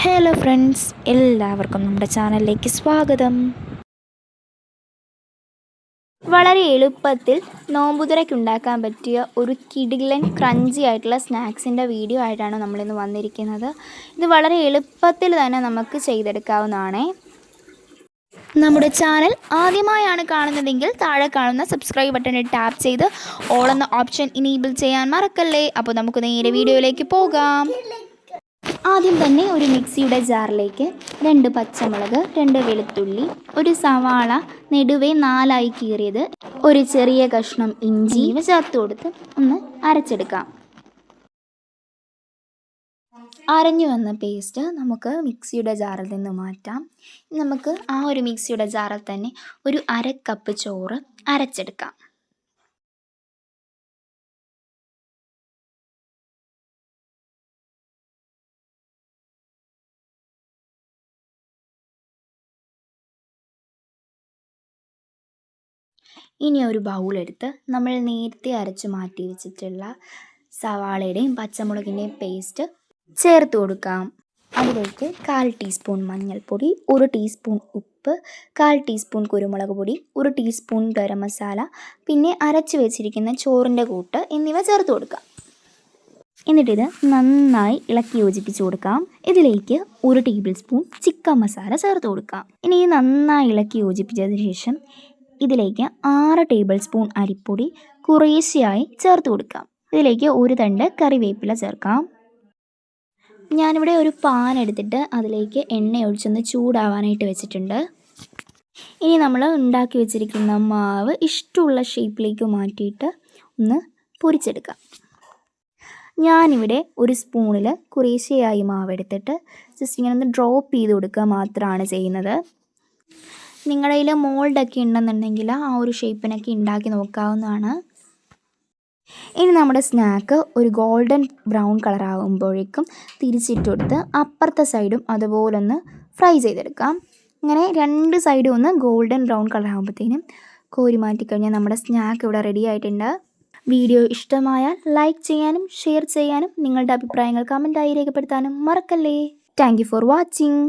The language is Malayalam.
ഹലോ ഫ്രണ്ട്സ്, എല്ലാവർക്കും നമ്മുടെ ചാനലിലേക്ക് സ്വാഗതം. വളരെ എളുപ്പത്തിൽ നോമ്പുതുറയ്ക്ക് ഉണ്ടാക്കാൻ പറ്റിയ ഒരു കിടിലൻ ക്രഞ്ചി ആയിട്ടുള്ള സ്നാക്സിൻ്റെ വീഡിയോ ആയിട്ടാണ് നമ്മളിന്ന് വന്നിരിക്കുന്നത്. ഇത് വളരെ എളുപ്പത്തിൽ തന്നെ നമുക്ക് ചെയ്തെടുക്കാവുന്നതാണ്. നമ്മുടെ ചാനൽ ആദ്യമായാണ് കാണുന്നതെങ്കിൽ താഴെ കാണുന്ന സബ്സ്ക്രൈബ് ബട്ടണിൽ ടാപ്പ് ചെയ്ത് ഓൾ എന്ന ഓപ്ഷൻ ഇനേബിൾ ചെയ്യാൻ മറക്കല്ലേ. അപ്പോൾ നമുക്ക് നേരെ വീഡിയോയിലേക്ക് പോകാം. ആദ്യം തന്നെ ഒരു മിക്സിയുടെ ജാറിലേക്ക് 2 പച്ചമുളക്, 2 വെളുത്തുള്ളി, ഒരു സവാള നെടുവേ 4 കീറിയത്, ഒരു ചെറിയ കഷ്ണം ഇഞ്ചി ചേർത്ത് കൊടുത്ത് ഒന്ന് അരച്ചെടുക്കാം. അരഞ്ഞു വന്ന പേസ്റ്റ് നമുക്ക് മിക്സിയുടെ ജാറിൽ നിന്ന് മാറ്റാം. നമുക്ക് ആ ഒരു മിക്സിയുടെ ജാറിൽ തന്നെ ഒരു 1/2 കപ്പ് ചോറ് അരച്ചെടുക്കാം. ഇനി ഒരു ബൗളെടുത്ത് നമ്മൾ നേരത്തെ അരച്ച് മാറ്റി വെച്ചിട്ടുള്ള സവാളയുടെയും പച്ചമുളകിൻ്റെയും പേസ്റ്റ് ചേർത്ത് കൊടുക്കാം. അതിലേക്ക് 1/4 ടീസ്പൂൺ മഞ്ഞൾപ്പൊടി, 1 ടീസ്പൂൺ ഉപ്പ്, 1/4 ടീസ്പൂൺ കുരുമുളക് പൊടി, 1 ടീസ്പൂൺ ഗരം മസാല, പിന്നെ അരച്ച് വെച്ചിരിക്കുന്ന ചോറിൻ്റെ കൂട്ട് എന്നിവ ചേർത്ത് കൊടുക്കാം. എന്നിട്ടിത് നന്നായി ഇളക്കി യോജിപ്പിച്ച് കൊടുക്കാം. ഇതിലേക്ക് 1 ടേബിൾ സ്പൂൺ ചിക്കൻ മസാല ചേർത്ത് കൊടുക്കാം. ഇനി നന്നായി ഇളക്കി യോജിപ്പിച്ചതിന് ശേഷം ഇതിലേക്ക് 6 ടേബിൾ സ്പൂൺ അരിപ്പൊടി കുറേശ്ശെയായി ചേർത്ത് കൊടുക്കാം. ഇതിലേക്ക് 1 തണ്ട് കറിവേപ്പില ചേർക്കാം. ഞാനിവിടെ ഒരു പാൻ എടുത്തിട്ട് അതിലേക്ക് എണ്ണ ഒഴിച്ചൊന്ന് ചൂടാവാനായിട്ട് വെച്ചിട്ടുണ്ട്. ഇനി നമ്മൾ ഉണ്ടാക്കി വെച്ചിരിക്കുന്ന മാവ് ഇഷ്ടമുള്ള ഷേപ്പിലേക്ക് മാറ്റിയിട്ട് ഒന്ന് പൊരിച്ചെടുക്കാം. ഞാനിവിടെ ഒരു സ്പൂണിൽ കുറേശ്ശെയായി മാവ് എടുത്തിട്ട് ജസ്റ്റ് ഇങ്ങനെ ഒന്ന് ഡ്രോപ്പ് ചെയ്ത് കൊടുക്കുക മാത്രമാണ് ചെയ്യുന്നത്. നിങ്ങളുടെ കയ്യിൽ മോൾഡൊക്കെ ഉണ്ടെന്നുണ്ടെങ്കിൽ ആ ഒരു ഷേപ്പിനൊക്കെ ഉണ്ടാക്കി നോക്കാവുന്നതാണ്. ഇനി നമ്മുടെ സ്നാക്ക് ഒരു ഗോൾഡൻ ബ്രൗൺ കളറാകുമ്പോഴേക്കും തിരിച്ചിട്ട് കൊടുത്ത് അപ്പുറത്തെ സൈഡും അതുപോലെ ഒന്ന് ഫ്രൈ ചെയ്തെടുക്കാം. ഇങ്ങനെ 2 സൈഡും ഒന്ന് ഗോൾഡൻ ബ്രൗൺ കളറാകുമ്പോഴത്തേനും കോരി മാറ്റിക്കഴിഞ്ഞാൽ നമ്മുടെ സ്നാക്ക് ഇവിടെ റെഡി ആയിട്ടുണ്ട്. വീഡിയോ ഇഷ്ടമായാൽ ലൈക്ക് ചെയ്യാനും ഷെയർ ചെയ്യാനും നിങ്ങളുടെ അഭിപ്രായങ്ങൾ കമൻറ്റായി രേഖപ്പെടുത്താനും മറക്കല്ലേ. Thank you for watching.